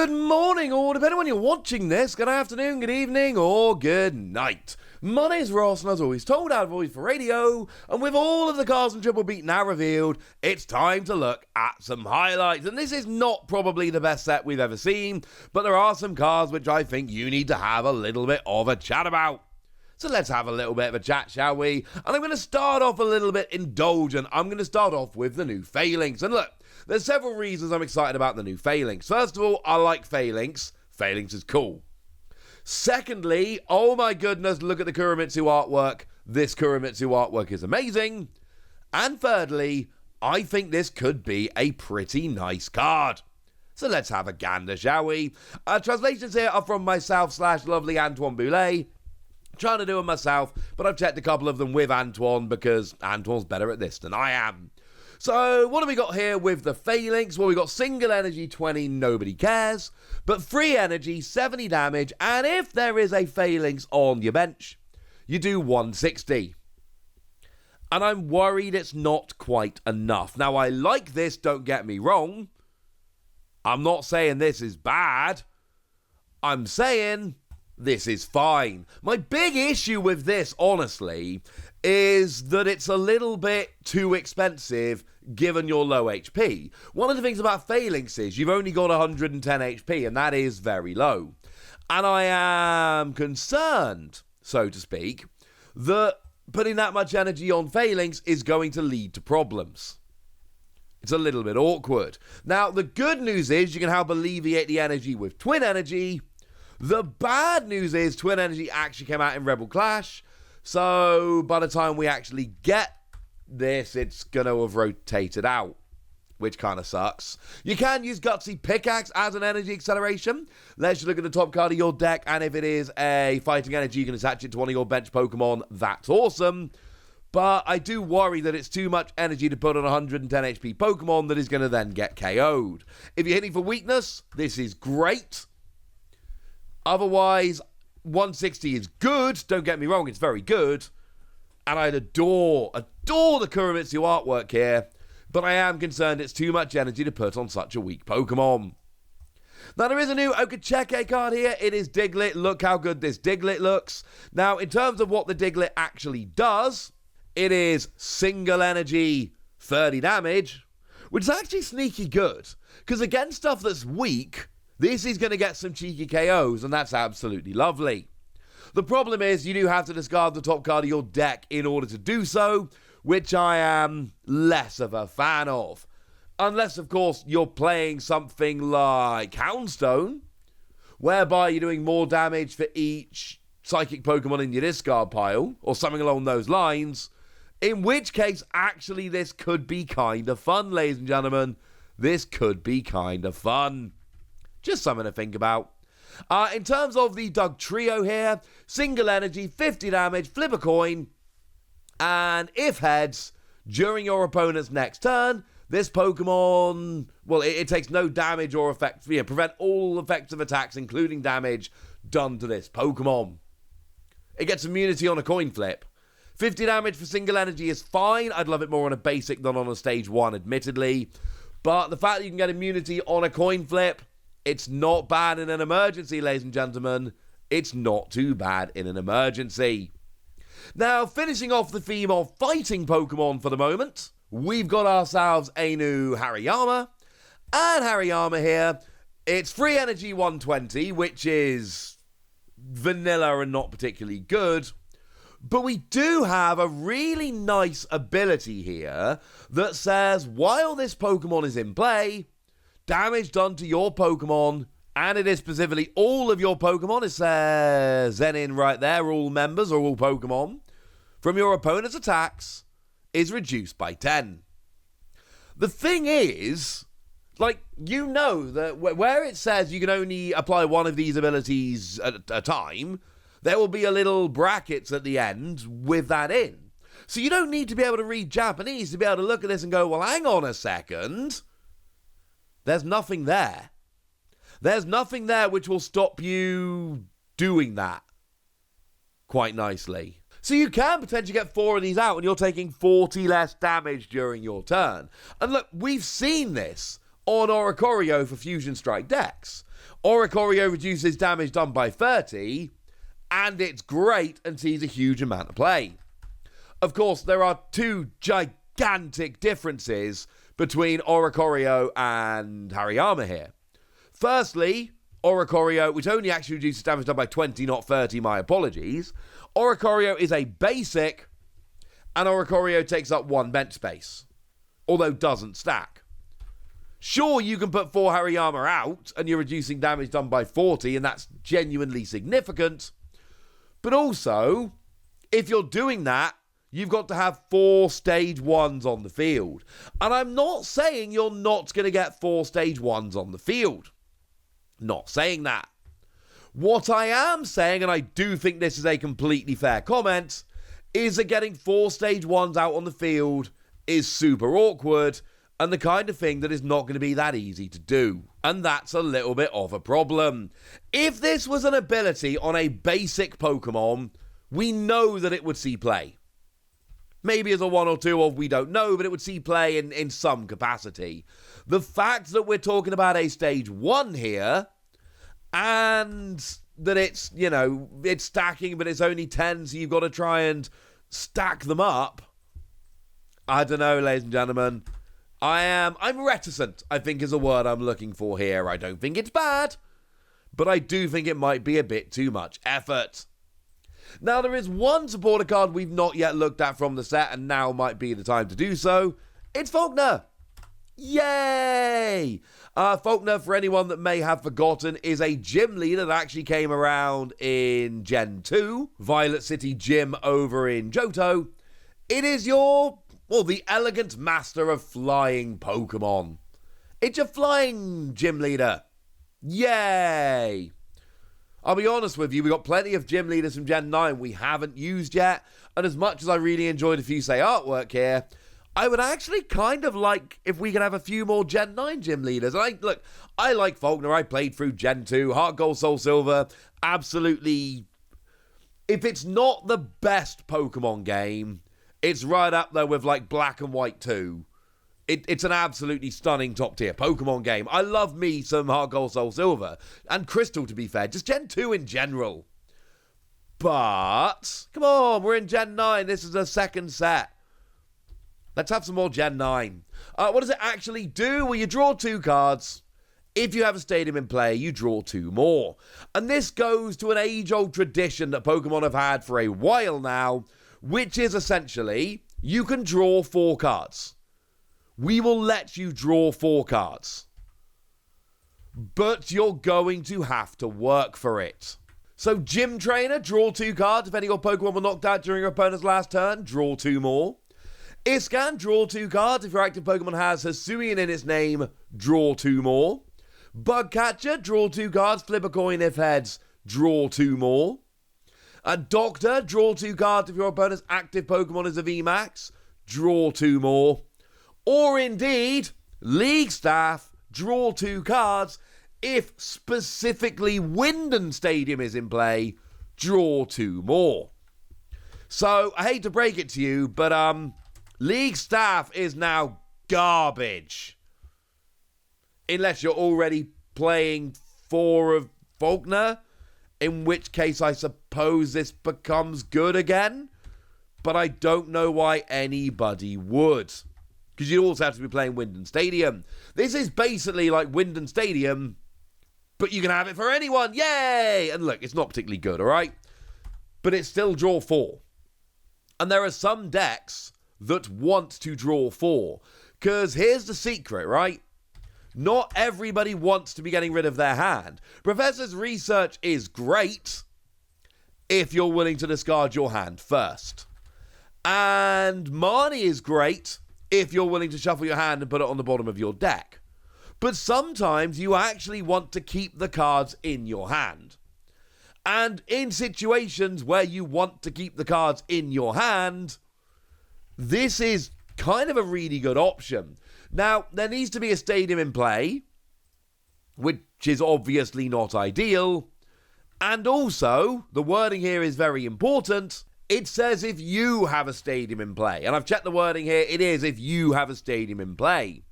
Good morning, or depending on when you're watching this, good afternoon, good evening, or good night. My name's Ross, and as always told, out of voice for radio, and with all of the cars and Triple Beat now revealed, it's time to look at some highlights. And this is not probably the best set we've ever seen, but there are some cars which I think you need to have a little bit of a chat about. So let's have a little bit of a chat, shall we? And I'm going to start off a little bit indulgent. I'm going to start off with the new Phalanx. And look, there's several reasons I'm excited about the new Phalanx. First of all, I like Phalanx. Phalanx is cool. Secondly, oh my goodness, look at the Kurimitsu artwork. This Kurimitsu artwork is amazing. And thirdly, I think this could be a pretty nice card. So let's have a gander, shall we? Translations here are from myself/lovely Antoine Boulet. Trying to do it myself, but I've checked a couple of them with Antoine because Antoine's better at this than I am. So what have we got here with the Phalanx? Well, we got single energy 20, nobody cares, but free energy 70 damage, and if there is a Phalanx on your bench, you do 160. And I'm worried it's not quite enough. Now, I like this, don't get me wrong. I'm not saying this is bad. I'm saying this is fine. My big issue with this, honestly, is that it's a little bit too expensive given your low HP. One of the things about Phalanx is you've only got 110 HP, and that is very low. And I am concerned, so to speak, that putting that much energy on Phalanx is going to lead to problems. It's a little bit awkward. Now, the good news is you can help alleviate the energy with Twin Energy. The bad news is Twin Energy actually came out in Rebel Clash, so by the time we actually get this, it's going to have rotated out, which kind of sucks. You can use Gutsy Pickaxe as an energy acceleration. Let's look at the top card of your deck, and if it is a fighting energy, you can attach it to one of your bench Pokemon. That's awesome. But I do worry that it's too much energy to put on 110 HP Pokemon that is going to then get KO'd. If you're hitting for weakness, this is great. Otherwise, 160 is good. Don't get me wrong, it's very good. And I'd adore the Kurimitsu artwork here. But I am concerned it's too much energy to put on such a weak Pokemon. Now, there is a new Okacheke card here. It is Diglett. Look how good this Diglett looks. Now, in terms of what the Diglett actually does, it is single energy 30 damage, which is actually sneaky good. Because against stuff that's weak, this is going to get some cheeky KOs, and that's absolutely lovely. The problem is you do have to discard the top card of your deck in order to do so, which I am less of a fan of. Unless, of course, you're playing something like Houndstone, whereby you're doing more damage for each psychic Pokemon in your discard pile, or something along those lines, in which case, actually, this could be kind of fun, ladies and gentlemen. This could be kind of fun. Just something to think about. In terms of the Dugtrio here, single energy, 50 damage, flip a coin, and if heads, during your opponent's next turn, this Pokemon, well, it takes no damage or effect, prevent all effective attacks, including damage, done to this Pokemon. It gets immunity on a coin flip. 50 damage for single energy is fine. I'd love it more on a basic than on a stage 1, admittedly. But the fact that you can get immunity on a coin flip, it's not bad in an emergency, ladies and gentlemen. It's not too bad in an emergency. Now, finishing off the theme of fighting Pokemon for the moment, we've got ourselves a new Hariyama. And Hariyama here, it's free energy 120, which is vanilla and not particularly good. But we do have a really nice ability here that says, while this Pokemon is in play, damage done to your Pokemon, and it is specifically all of your Pokemon, it says Zenin right there, all members or all Pokemon, from your opponent's attacks, is reduced by 10. The thing is, like, you know that where it says you can only apply one of these abilities at a time, there will be a little brackets at the end with that in. So you don't need to be able to read Japanese to be able to look at this and go, well, hang on a second. There's nothing there. There's nothing there which will stop you doing that quite nicely. So you can potentially get 4 of these out and you're taking 40 less damage during your turn. And look, we've seen this on Oricorio for Fusion Strike decks. Oricorio reduces damage done by 30, and it's great and sees a huge amount of play. Of course, there are two gigantic differences between Oricorio and Hariyama here. Firstly, Oricorio, which only actually reduces damage done by 20, not 30, my apologies. Oricorio is a basic, and Oricorio takes up 1 bench space, although doesn't stack. Sure, you can put 4 Hariyama out, and you're reducing damage done by 40, and that's genuinely significant. But also, if you're doing that, you've got to have 4 stage 1s on the field. And I'm not saying you're not going to get 4 stage 1s on the field. Not saying that. What I am saying, and I do think this is a completely fair comment, is that getting 4 stage 1s out on the field is super awkward and the kind of thing that is not going to be that easy to do. And that's a little bit of a problem. If this was an ability on a basic Pokemon, we know that it would see play. Maybe as a 1 or 2 of we don't know, but it would see play in some capacity. The fact that we're talking about a stage 1 here, and that it's, it's stacking, but it's only 10, so you've got to try and stack them up. I don't know, ladies and gentlemen. I'm reticent, I think is a word I'm looking for here. I don't think it's bad, but I do think it might be a bit too much effort. Now, there is one supporter card we've not yet looked at from the set, and now might be the time to do so. It's Faulkner. Yay! Faulkner, for anyone that may have forgotten, is a gym leader that actually came around in Gen 2, Violet City Gym over in Johto. It is the elegant master of flying Pokemon. It's your flying gym leader. Yay! I'll be honest with you, we got plenty of gym leaders from Gen 9 we haven't used yet, and as much as I really enjoyed the Fusei artwork here, I would actually kind of like if we could have a few more Gen 9 gym leaders. I like Faulkner. I played through Gen 2, Heart Gold, Soul Silver. Absolutely. If it's not the best Pokemon game, it's right up there with Black and White 2. It's an absolutely stunning top tier Pokemon game. I love me some Heart Gold, Soul Silver. And Crystal, to be fair. Just Gen 2 in general. But, come on, we're in Gen 9. This is a second set. Let's have some more Gen 9. What does it actually do? Well, you draw 2 cards. If you have a stadium in play, you draw 2 more. And this goes to an age-old tradition that Pokemon have had for a while now, which is essentially, you can draw 4 cards. We will let you draw 4 cards. But you're going to have to work for it. So, Gym Trainer, draw 2 cards. If any of your Pokemon were knocked out during your opponent's last turn, draw 2 more. Iscan, draw 2 cards. If your active Pokemon has Hisuian in its name, draw 2 more. Bugcatcher, draw 2 cards. Flip a coin if heads, draw 2 more. Doctor, draw 2 cards. If your opponent's active Pokemon is a VMAX, draw 2 more. Or indeed, League Staff, draw 2 cards. If specifically Winden Stadium is in play, draw 2 more. So, I hate to break it to you, but League Staff is now garbage. Unless you're already playing 4 of Faulkner, in which case I suppose this becomes good again. But I don't know why anybody would. Because you also have to be playing Winden Stadium. This is basically like Winden Stadium, but you can have it for anyone. Yay! And look, it's not particularly good, alright? But it's still draw 4. And there are some decks that want to draw 4. Because here's the secret, right? Not everybody wants to be getting rid of their hand. Professor's research is great if you're willing to discard your hand first. And Marnie is great if you're willing to shuffle your hand and put it on the bottom of your deck. But sometimes you actually want to keep the cards in your hand. And in situations where you want to keep the cards in your hand, this is kind of a really good option. Now, there needs to be a stadium in play, which is obviously not ideal. And also, the wording here is very important. It says if you have a stadium in play. And I've checked the wording here. It is if you have a stadium in play.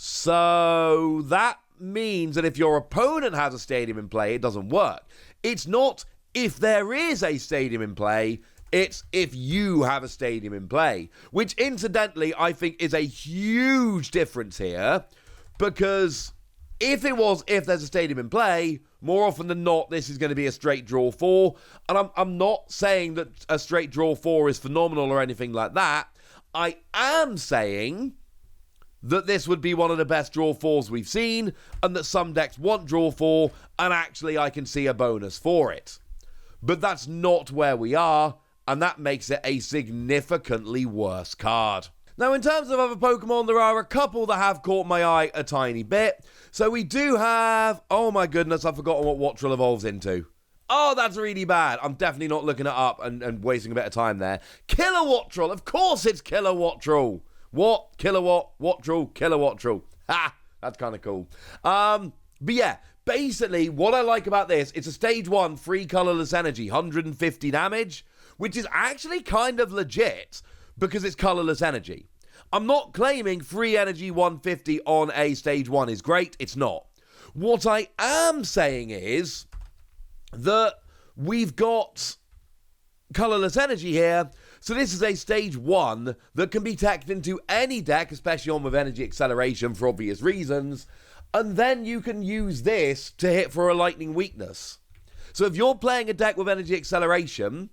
So that means that if your opponent has a stadium in play, it doesn't work. It's not if there is a stadium in play, it's if you have a stadium in play, which incidentally I think is a huge difference here, because if there's a stadium in play, more often than not, this is going to be a straight draw 4, and I'm not saying that a straight draw 4 is phenomenal or anything like that. I am saying that this would be one of the best draw 4s we've seen, and that some decks want draw 4, and actually I can see a bonus for it. But that's not where we are, and that makes it a significantly worse card. Now, in terms of other Pokemon, there are a couple that have caught my eye a tiny bit. So we do have... Oh my goodness, I've forgotten what Wattrel evolves into. Oh, that's really bad. I'm definitely not looking it up and wasting a bit of time there. Killer Wattrel. Of course it's Killer Wattrel. What? Kilowatt, Wattrel, Killer Wattrel. Ha! That's kind of cool. But yeah, basically, what I like about this, it's a stage 1 free colorless energy, 150 damage, which is actually kind of legit because it's colorless energy. I'm not claiming free energy 150 on a stage 1 is great. It's not. What I am saying is that we've got colorless energy here. So this is a stage 1 that can be teched into any deck, especially on with energy acceleration for obvious reasons. And then you can use this to hit for a lightning weakness. So if you're playing a deck with energy acceleration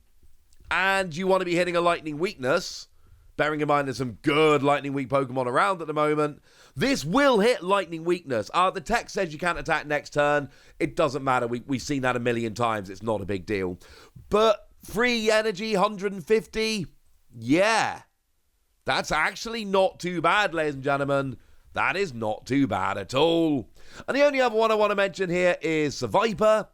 and you want to be hitting a lightning weakness, bearing in mind there's some good lightning weak Pokemon around at the moment, this will hit lightning weakness. The text says you can't attack next turn. It doesn't matter. We've seen that a million times. It's not a big deal. But free energy, 150, yeah. That's actually not too bad, ladies and gentlemen. That is not too bad at all. And the only other one I want to mention here is Viper.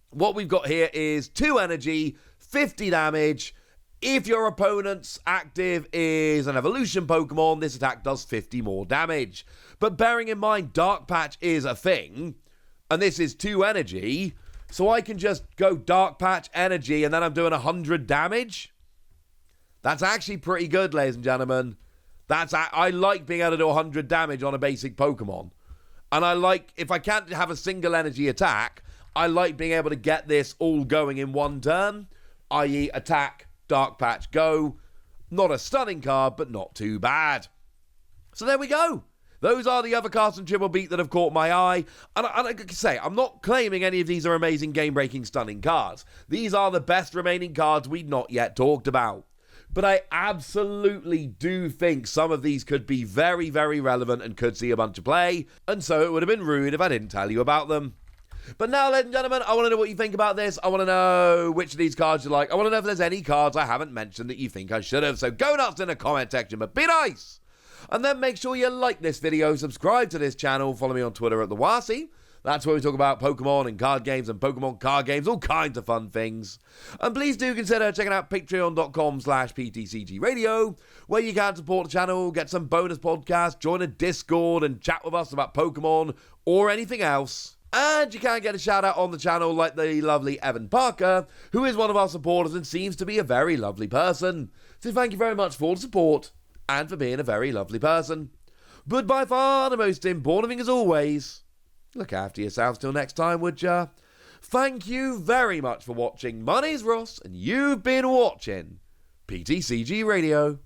What we've got here is 2 energy, 50 damage. If your opponent's active is an evolution Pokemon, this attack does 50 more damage. But bearing in mind Dark Patch is a thing, and this is 2 energy, so I can just go Dark Patch energy and then I'm doing 100 damage. That's actually pretty good, ladies and gentlemen. I like being able to do 100 damage on a basic Pokemon. And I like, if I can't have a single energy attack, I like being able to get this all going in one turn, i.e. attack, Dark Patch, go. Not a stunning card, but not too bad. So there we go. Those are the other cards from Triple Beat that have caught my eye. And I can say, I'm not claiming any of these are amazing, game-breaking, stunning cards. These are the best remaining cards we've not yet talked about. But I absolutely do think some of these could be very, very relevant and could see a bunch of play. And so it would have been rude if I didn't tell you about them. But now, ladies and gentlemen, I want to know what you think about this. I want to know which of these cards you like. I want to know if there's any cards I haven't mentioned that you think I should have. So go nuts in the comment section, but be nice. And then make sure you like this video, subscribe to this channel, follow me on Twitter at TheWasi. That's where we talk about Pokemon and card games and Pokemon card games, all kinds of fun things. And please do consider checking out patreon.com/PTCG Radio, where you can support the channel, get some bonus podcasts, join a Discord and chat with us about Pokemon or anything else. And you can get a shout out on the channel like the lovely Evan Parker, who is one of our supporters and seems to be a very lovely person. So thank you very much for the support and for being a very lovely person. But by far the most important thing as always, look after yourselves till next time, would ya? Thank you very much for watching. My name's Ross, and you've been watching PTCG Radio.